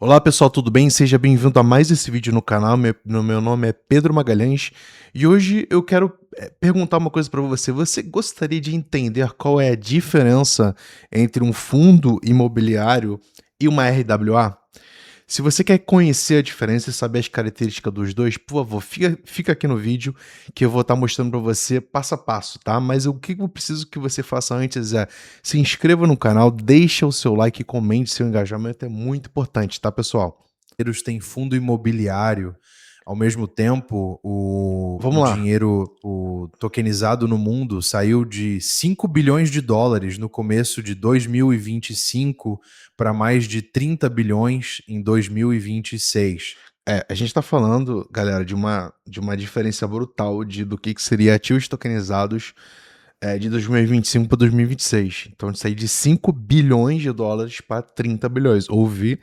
Olá pessoal, tudo bem? Seja bem-vindo a mais esse vídeo no canal. Meu nome é Pedro Magalhães e hoje eu quero perguntar uma coisa para você. Você gostaria de entender qual é a diferença entre um fundo imobiliário e uma RWA? Se você quer conhecer a diferença e saber as características dos dois, por favor, fica aqui no vídeo que eu vou estar mostrando para você passo a passo, tá? Mas o que eu preciso que você faça antes é se inscreva no canal, deixa o seu like e comente, seu engajamento é muito importante, tá, pessoal? Brasileiros têm fundo imobiliário. Ao mesmo tempo, o Vamos lá. dinheiro tokenizado no mundo saiu de 5 bilhões de dólares no começo de 2025 para mais de 30 bilhões em 2026. A gente tá falando, galera, de uma diferença brutal do que seria ativos tokenizados de 2025 para 2026. Então, de sair de 5 bilhões de dólares para 30 bilhões. Houve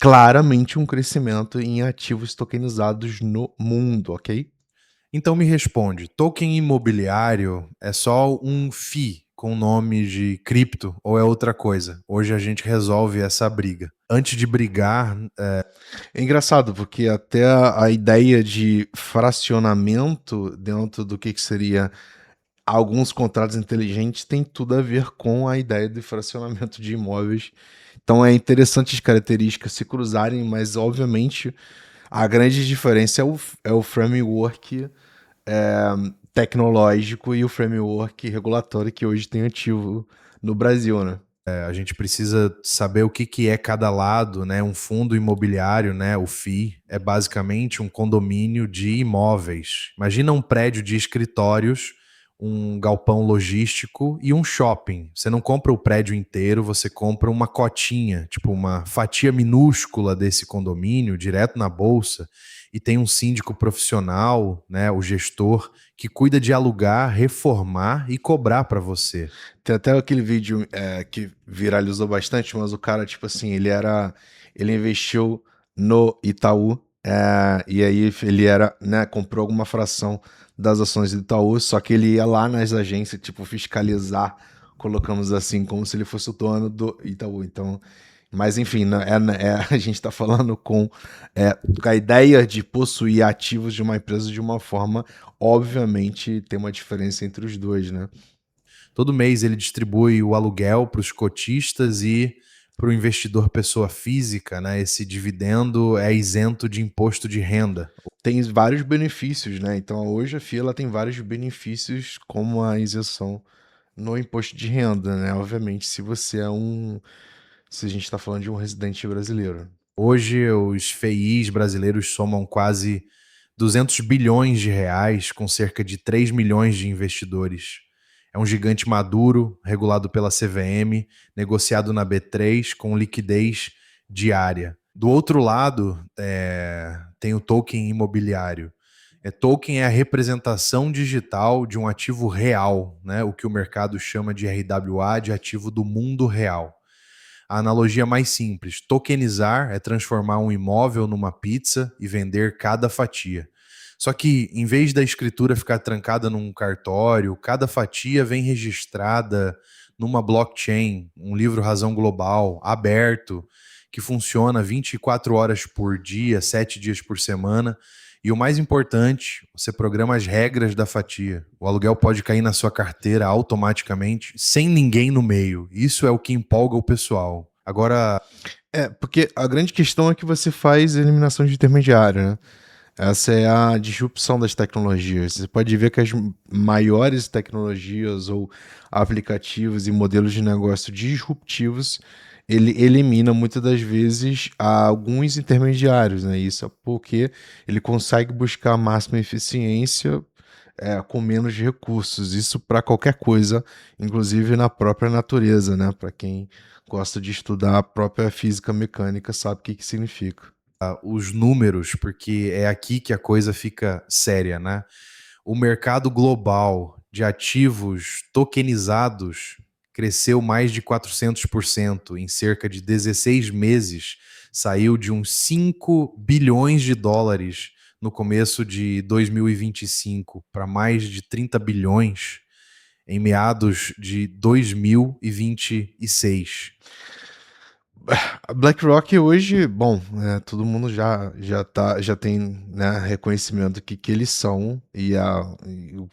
claramente um crescimento em ativos tokenizados no mundo, ok? Então me responde, token imobiliário é só um FII com nome de cripto ou é outra coisa? Hoje a gente resolve essa briga. Antes de brigar, É engraçado, porque até a ideia de fracionamento dentro do que seria alguns contratos inteligentes tem tudo a ver com a ideia de fracionamento de imóveis. Então é interessante as características se cruzarem, mas obviamente a grande diferença é o framework tecnológico e o framework regulatório que hoje tem ativo no Brasil, né? a gente precisa saber o que é cada lado, né? Um fundo imobiliário, né? O FII é basicamente um condomínio de imóveis. Imagina um prédio de escritórios, um galpão logístico e um shopping. Você não compra o prédio inteiro, você compra uma cotinha, tipo uma fatia minúscula desse condomínio, direto na bolsa, e tem um síndico profissional, né? O gestor que cuida de alugar, reformar e cobrar para você. Tem até aquele vídeo que viralizou bastante, mas o cara, tipo assim, ele investiu no Itaú, e aí ele era, né, comprou alguma fração das ações do Itaú, só que ele ia lá nas agências, tipo, fiscalizar, colocamos assim, como se ele fosse o dono do Itaú. Então, mas enfim, né, a gente está falando com a ideia de possuir ativos de uma empresa de uma forma, obviamente tem uma diferença entre os dois, né? Todo mês ele distribui o aluguel para os cotistas e para o investidor pessoa física, né? Esse dividendo é isento de imposto de renda. Tem vários benefícios, né? Então hoje a FIA ela tem vários benefícios, como a isenção no imposto de renda, né? Obviamente, se a gente está falando de um residente brasileiro. Hoje os FIIs brasileiros somam quase 200 bilhões de reais, com cerca de 3 milhões de investidores. É um gigante maduro, regulado pela CVM, negociado na B3 com liquidez diária. Do outro lado, tem o token imobiliário. Token é a representação digital de um ativo real, né? O que o mercado chama de RWA, de ativo do mundo real. A analogia mais simples: tokenizar é transformar um imóvel numa pizza e vender cada fatia. Só que, em vez da escritura ficar trancada num cartório, cada fatia vem registrada numa blockchain, um livro razão global, aberto, que funciona 24 horas por dia, 7 dias por semana. E o mais importante, você programa as regras da fatia. O aluguel pode cair na sua carteira automaticamente, sem ninguém no meio. Isso é o que empolga o pessoal. Agora, Porque a grande questão é que você faz eliminação de intermediário, né? Essa é a disrupção das tecnologias. Você pode ver que as maiores tecnologias ou aplicativos e modelos de negócio disruptivos, ele elimina muitas das vezes alguns intermediários, né? Isso é porque ele consegue buscar a máxima eficiência com menos recursos. Isso para qualquer coisa, inclusive na própria natureza, né? Para quem gosta de estudar a própria física mecânica, sabe o que significa. os números, porque é aqui que a coisa fica séria, né? O mercado global de ativos tokenizados cresceu mais de 400% em cerca de 16 meses, saiu de uns 5 bilhões de dólares no começo de 2025 para mais de 30 bilhões em meados de 2026. A BlackRock hoje, bom, todo mundo já tem, né, reconhecimento do que eles são e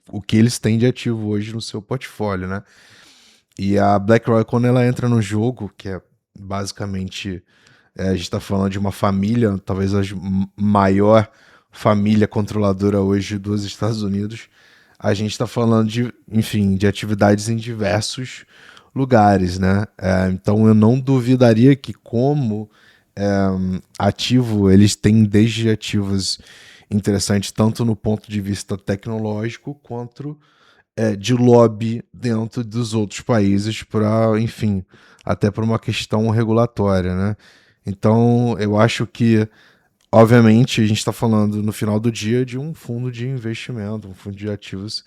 o que eles têm de ativo hoje no seu portfólio, né? E a BlackRock, quando ela entra no jogo, que é basicamente, a gente está falando de uma família, talvez a maior família controladora hoje dos Estados Unidos, a gente está falando de, enfim, de atividades em diversos lugares, né? Então eu não duvidaria que como ativo eles têm desde ativos interessantes tanto no ponto de vista tecnológico quanto de lobby dentro dos outros países para, enfim, até por uma questão regulatória, né? Então, eu acho que, obviamente, a gente está falando no final do dia de um fundo de investimento, um fundo de ativos,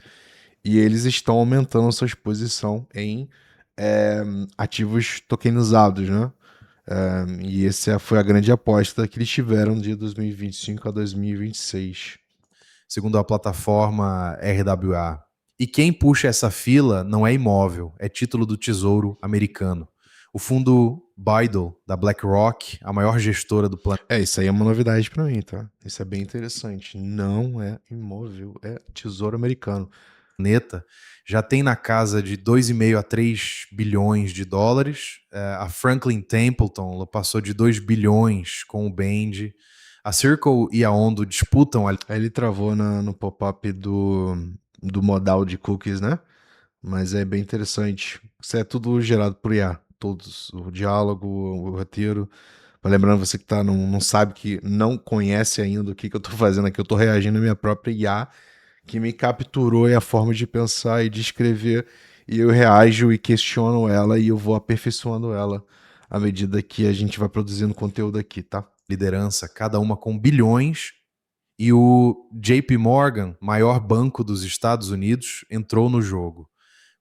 e eles estão aumentando a sua exposição em é, ativos tokenizados, né? E essa foi a grande aposta que eles tiveram de 2025 a 2026. Segundo a plataforma RWA. E quem puxa essa fila não é imóvel, é título do Tesouro americano. O fundo Bidle, da BlackRock, a maior gestora do Isso aí é uma novidade para mim, tá? Isso é bem interessante. Não é imóvel, é tesouro americano. planeta, já tem na casa de 2,5 a 3 bilhões de dólares. A Franklin Templeton ela passou de 2 bilhões com o Band. A Circle e a Ondo disputam Aí ele travou no pop-up do modal de cookies, né? Mas é bem interessante. Isso é tudo gerado por IA. Todos, o diálogo, o roteiro. Lembrando você que não sabe, que não conhece ainda o que eu tô fazendo aqui. Eu tô reagindo à minha própria IA, que me capturou e a forma de pensar e de escrever. E eu reajo e questiono ela e eu vou aperfeiçoando ela à medida que a gente vai produzindo conteúdo aqui, tá? liderança, cada uma com bilhões. E o JP Morgan, maior banco dos Estados Unidos, entrou no jogo.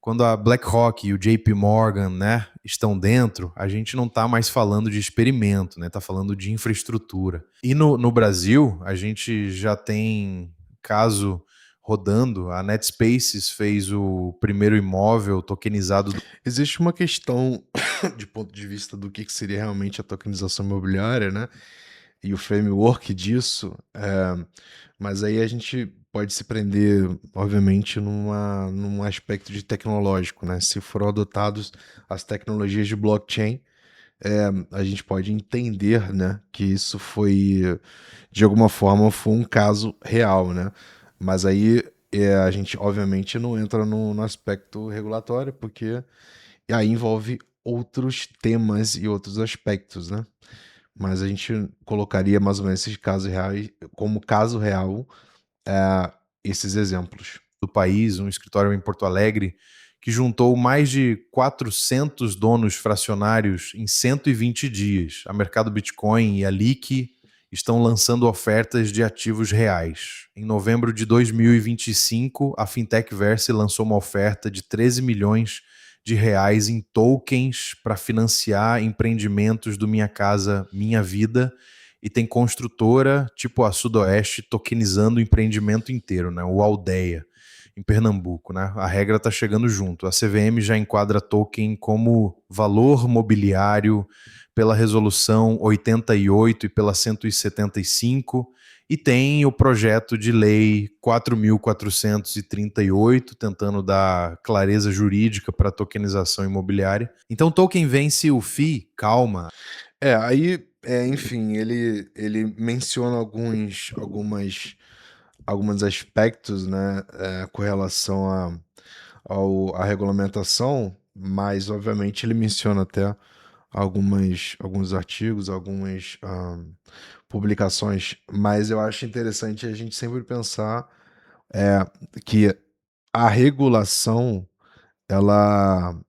Quando a BlackRock e o JP Morgan, né, estão dentro, a gente não está mais falando de experimento, né? Está falando de infraestrutura. E no Brasil, a gente já tem caso rodando. A NetSpaces fez o primeiro imóvel tokenizado. Existe uma questão de ponto de vista do que seria realmente a tokenização imobiliária, né? E o framework disso, mas aí a gente pode se prender, obviamente, num aspecto de tecnológico, né? Se foram adotados as tecnologias de blockchain, a gente pode entender, né, que isso foi, de alguma forma, foi um caso real, né? Mas aí a gente, obviamente, não entra no aspecto regulatório, porque aí envolve outros temas e outros aspectos, né? Mas a gente colocaria mais ou menos esses casos reais como caso real, esses exemplos. Do país, um escritório em Porto Alegre, que juntou mais de 400 donos fracionários em 120 dias. A Mercado Bitcoin e a Liqui estão lançando ofertas de ativos reais. Em novembro de 2025, a Fintech Verse lançou uma oferta de 13 milhões de reais em tokens para financiar empreendimentos do Minha Casa Minha Vida, e tem construtora tipo a Sudoeste tokenizando o empreendimento inteiro, né? O Aldeia, em Pernambuco, né? A regra está chegando junto. A CVM já enquadra token como valor mobiliário pela resolução 88 e pela 175, e tem o projeto de lei 4.438 tentando dar clareza jurídica para a tokenização imobiliária. Então, token vence o FII, calma. Enfim, ele menciona alguns aspectos, né, com relação à regulamentação, mas obviamente ele menciona até alguns artigos, algumas publicações, mas eu acho interessante a gente sempre pensar é, que a regulação ela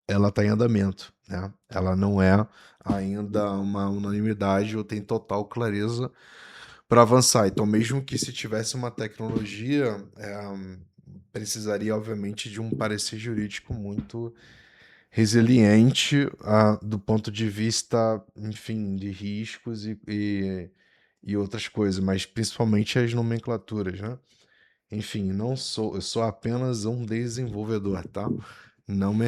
ela está em andamento, né? Ela não é ainda uma unanimidade ou tem total clareza para avançar. Então, mesmo que se tivesse uma tecnologia, precisaria, obviamente, de um parecer jurídico muito resiliente do ponto de vista, enfim, de riscos e outras coisas, mas principalmente as nomenclaturas, né? Enfim, não sou, eu sou apenas um desenvolvedor, tá? Não me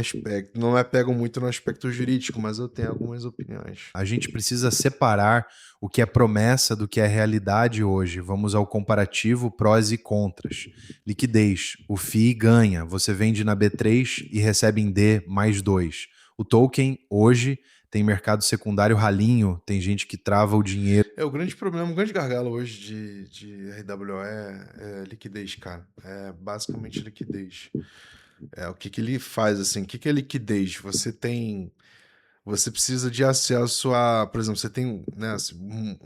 apego muito no aspecto jurídico, mas eu tenho algumas opiniões. A gente precisa separar o que é promessa do que é realidade hoje. Vamos ao comparativo prós e contras. Liquidez. O FII ganha. Você vende na B3 e recebe em D mais 2. O token hoje tem mercado secundário ralinho. Tem gente que trava o dinheiro. O grande problema, o grande gargalo hoje de RWE é liquidez, cara. É basicamente liquidez. O que que ele faz, assim? O que que é liquidez? Você precisa de acesso a, por exemplo, você tem, né, assim,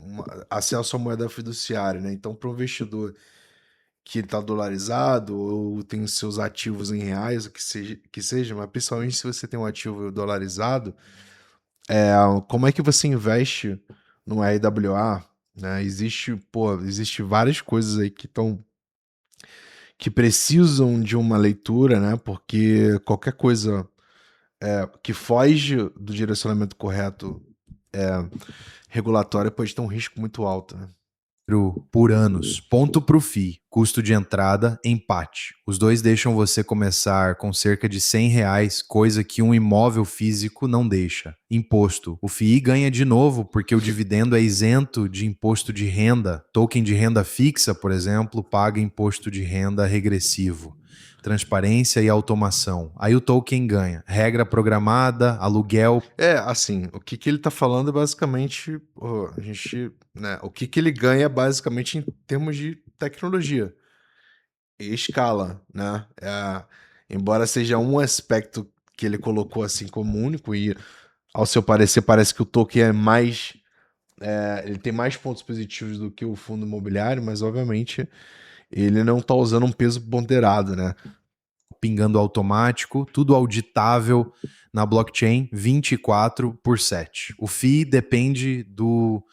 acesso à moeda fiduciária, né? Então, para o investidor que está dolarizado ou tem seus ativos em reais, o que seja, mas principalmente se você tem um ativo dolarizado, como é que você investe no RWA, né? Existe várias coisas aí que precisam de uma leitura, né? Porque qualquer coisa que foge do direcionamento correto regulatório pode ter um risco muito alto, né? Por anos. Ponto pro FII. Custo de entrada, empate. Os dois deixam você começar com cerca de R$ 100, coisa que um imóvel físico não deixa. Imposto. O FII ganha de novo porque o dividendo é isento de imposto de renda. Token de renda fixa, por exemplo, paga imposto de renda regressivo. Transparência e automação. Aí o token ganha. Regra programada, aluguel. Assim, o que que ele tá falando é basicamente, né, o que que ele ganha é basicamente em termos de tecnologia e escala, né? Embora seja um aspecto que ele colocou assim como único e, ao seu parecer, parece que o token ele tem mais pontos positivos do que o fundo imobiliário, mas obviamente ele não tá usando um peso ponderado, né? Pingando automático, tudo auditável na blockchain 24/7. O FII depende do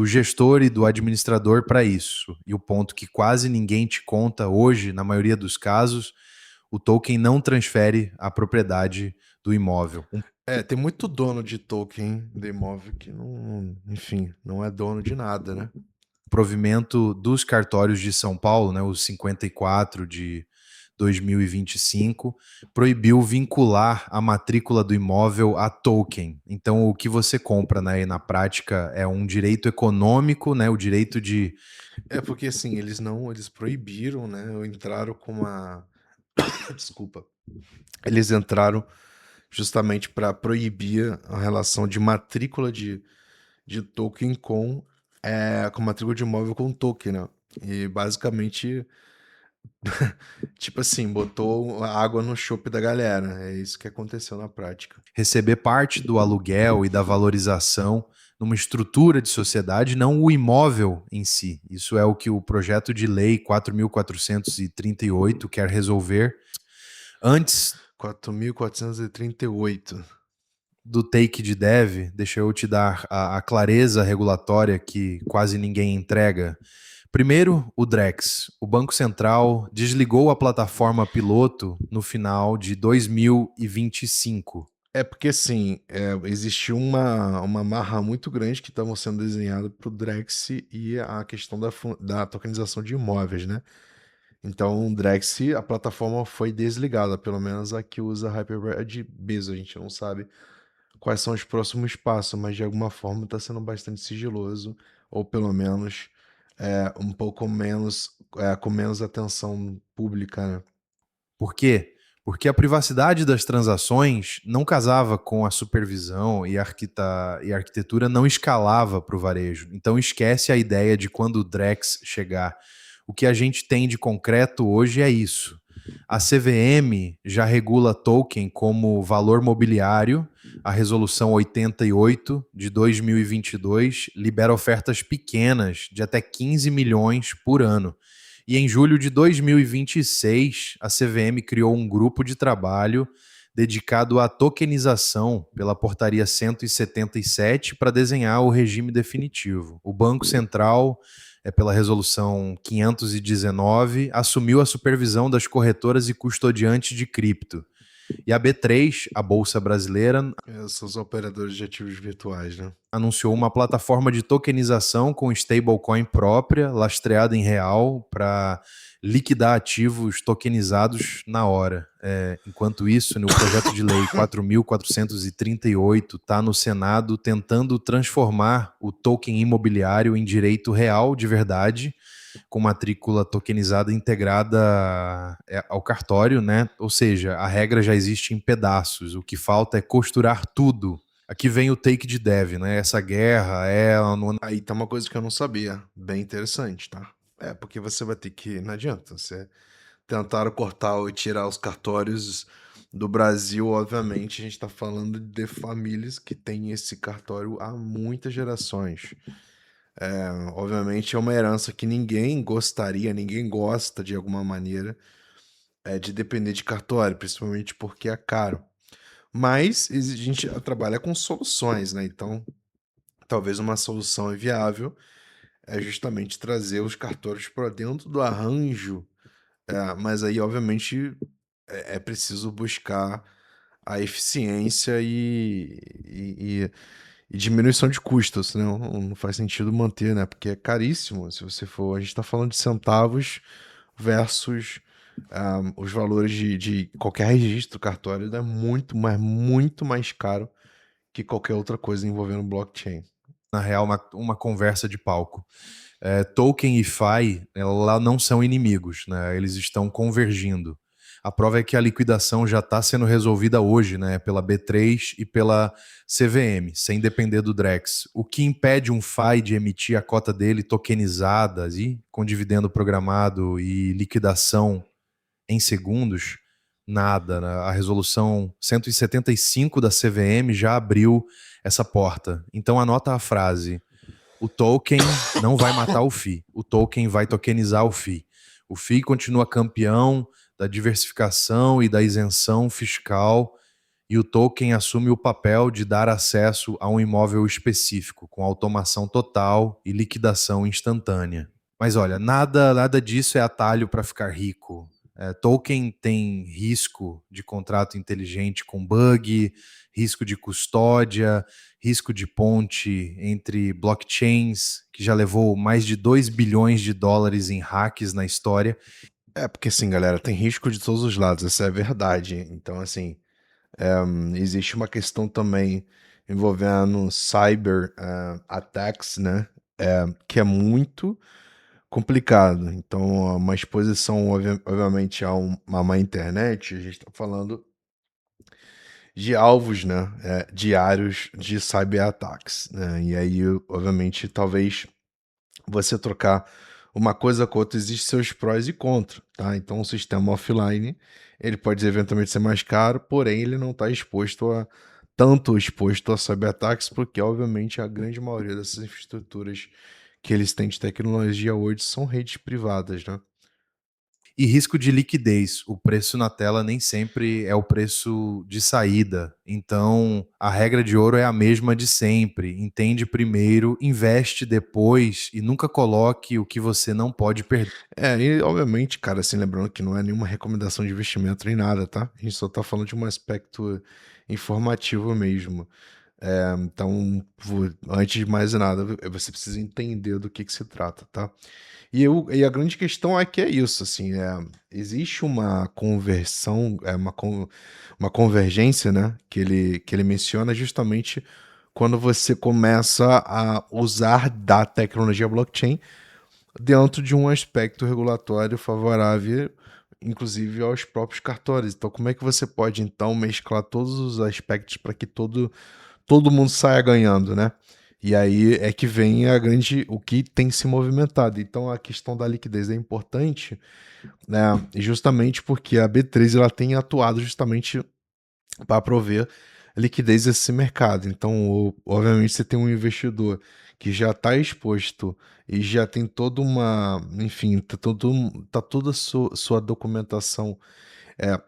gestor e do administrador para isso. E o ponto que quase ninguém te conta hoje, na maioria dos casos, o token não transfere a propriedade do imóvel. Tem muito dono de token de imóvel que não, enfim, não é dono de nada, né? Provimento dos cartórios de São Paulo, né, os 54 de 2025, proibiu vincular a matrícula do imóvel a token. Então, o que você compra, né, na prática é um direito econômico, né, o direito de... Porque assim, eles proibiram, né? Ou entraram com uma. Desculpa. Eles entraram justamente para proibir a relação de matrícula de token com matrícula de imóvel com token, né? E basicamente, tipo assim, botou a água no chope da galera. É isso que aconteceu na prática. receber parte do aluguel e da valorização numa estrutura de sociedade, não o imóvel em si. Isso é o que o projeto de lei 4.438 quer resolver. Antes 4.438. do take de dev, deixa eu te dar a clareza regulatória que quase ninguém entrega. Primeiro, o Drex. O Banco Central desligou a plataforma piloto no final de 2025. Porque assim, existiu uma marra muito grande que estavam sendo desenhada para o Drex e a questão da tokenização de imóveis, né? Então, o Drex, a plataforma foi desligada, pelo menos a que usa Hyperbird Bezo. A gente não sabe quais são os próximos passos, mas de alguma forma está sendo bastante sigiloso, ou pelo menos um pouco menos, com menos atenção pública, né? Por quê? Porque a privacidade das transações não casava com a supervisão e a arquitetura não escalava para o varejo. Então esquece a ideia de quando o Drex chegar. O que a gente tem de concreto hoje é isso. A CVM já regula token como valor mobiliário. A resolução 88 de 2022 libera ofertas pequenas de até 15 milhões por ano. E em julho de 2026, a CVM criou um grupo de trabalho dedicado à tokenização pela portaria 177 para desenhar o regime definitivo. O Banco Central, pela resolução 519, assumiu a supervisão das corretoras e custodiantes de cripto. E a B3, a Bolsa Brasileira, São os operadores de ativos virtuais, né? anunciou uma plataforma de tokenização com stablecoin própria, lastreada em real, para liquidar ativos tokenizados na hora. Enquanto isso, o projeto de lei 4.438 está no Senado tentando transformar o token imobiliário em direito real de verdade, com matrícula tokenizada integrada ao cartório, né? Ou seja, a regra já existe em pedaços, o que falta é costurar tudo. Aqui vem o take de dev, né? Essa guerra é... Aí tá uma coisa que eu não sabia, bem interessante, tá? Porque você vai ter que, não adianta, você tentaram cortar ou tirar os cartórios do Brasil, obviamente, a gente tá falando de famílias que têm esse cartório há muitas gerações. Obviamente é uma herança que ninguém gostaria, ninguém gosta de alguma maneira, de depender de cartório, principalmente porque é caro. Mas a gente trabalha com soluções, né? Então, talvez uma solução viável é justamente trazer os cartórios para dentro do arranjo, mas aí, obviamente, é preciso buscar a eficiência e diminuição de custos, senão não faz sentido manter, né? Porque é caríssimo. Se você for, a gente está falando de centavos versus os valores de qualquer registro cartório, é muito, mas muito mais caro que qualquer outra coisa envolvendo blockchain. Na real, uma conversa de palco. Token e FI, lá não são inimigos, né? Eles estão convergindo. A prova é que a liquidação já está sendo resolvida hoje, né? Pela B3 e pela CVM, sem depender do Drex. O que impede um FI de emitir a cota dele tokenizada e com dividendo programado e liquidação em segundos? Nada, né? A resolução 175 da CVM já abriu essa porta. Então anota a frase: o token não vai matar o FII, o token vai tokenizar o FII. O FII continua campeão da diversificação e da isenção fiscal, e o token assume o papel de dar acesso a um imóvel específico, com automação total e liquidação instantânea. Mas olha, nada disso é atalho para ficar rico. Token tem risco de contrato inteligente com bug, risco de custódia, risco de ponte entre blockchains, que já levou mais de 2 bilhões de dólares em hacks na história. Porque assim, galera, tem risco de todos os lados, essa é a verdade. Então, assim, existe uma questão também envolvendo cyber attacks, né? Que é muito complicado. Então, uma exposição, obviamente, a uma má internet, a gente está falando de alvos, né? Diários de cyberataques, né? E aí, obviamente, talvez você trocar uma coisa com outra, existem seus prós e contras, tá? Então, o sistema offline, ele pode eventualmente ser mais caro, porém, ele não está tanto exposto a cyberataques, porque, obviamente, a grande maioria dessas infraestruturas que eles têm de tecnologia hoje são redes privadas, né? E risco de liquidez. O preço na tela nem sempre é o preço de saída. Então, a regra de ouro é a mesma de sempre. Entende primeiro, investe depois e nunca coloque o que você não pode perder. E obviamente, cara, assim, lembrando que não é nenhuma recomendação de investimento nem nada, tá? A gente só tá falando de um aspecto informativo mesmo. Então, antes de mais nada, você precisa entender do que se trata, tá? E a grande questão é que é isso, assim, existe uma conversão, uma convergência, né, que ele menciona justamente quando você começa a usar da tecnologia blockchain dentro de um aspecto regulatório favorável, inclusive aos próprios cartórios. Então, como é que você pode, então, mesclar todos os aspectos para que todo mundo saia ganhando, né? E aí é que vem o que tem se movimentado. Então, a questão da liquidez é importante, né? Justamente porque a B3 ela tem atuado justamente para prover liquidez a esse mercado. Então, obviamente, você tem um investidor que já está exposto e já tem toda uma, enfim, tá toda a sua documentação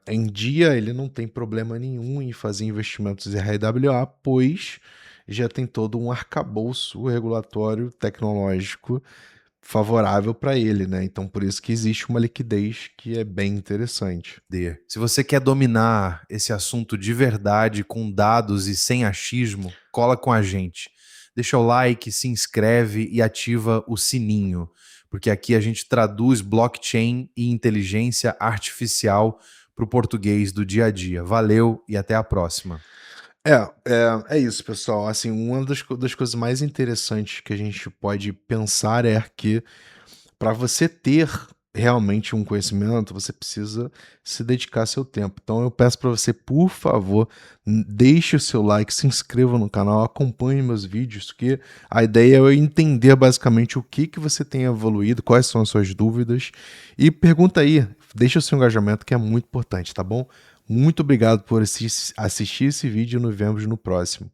em dia, ele não tem problema nenhum em fazer investimentos em RWA, pois já tem todo um arcabouço regulatório tecnológico favorável para ele, né? Então, por isso que existe uma liquidez que é bem interessante. Se você quer dominar esse assunto de verdade, com dados e sem achismo, cola com a gente. Deixa o like, se inscreve e ativa o sininho, porque aqui a gente traduz blockchain e inteligência artificial para o português do dia a dia. Valeu e até a próxima. É isso, pessoal. Assim, uma das coisas mais interessantes que a gente pode pensar é que para você ter realmente um conhecimento, você precisa se dedicar seu tempo. Então eu peço para você, por favor, deixe o seu like, se inscreva no canal, acompanhe meus vídeos, que a ideia é eu entender basicamente o que você tem evoluído, quais são as suas dúvidas, e pergunta aí, deixa o seu engajamento que é muito importante, tá bom? Muito obrigado por assistir esse vídeo e nos vemos no próximo.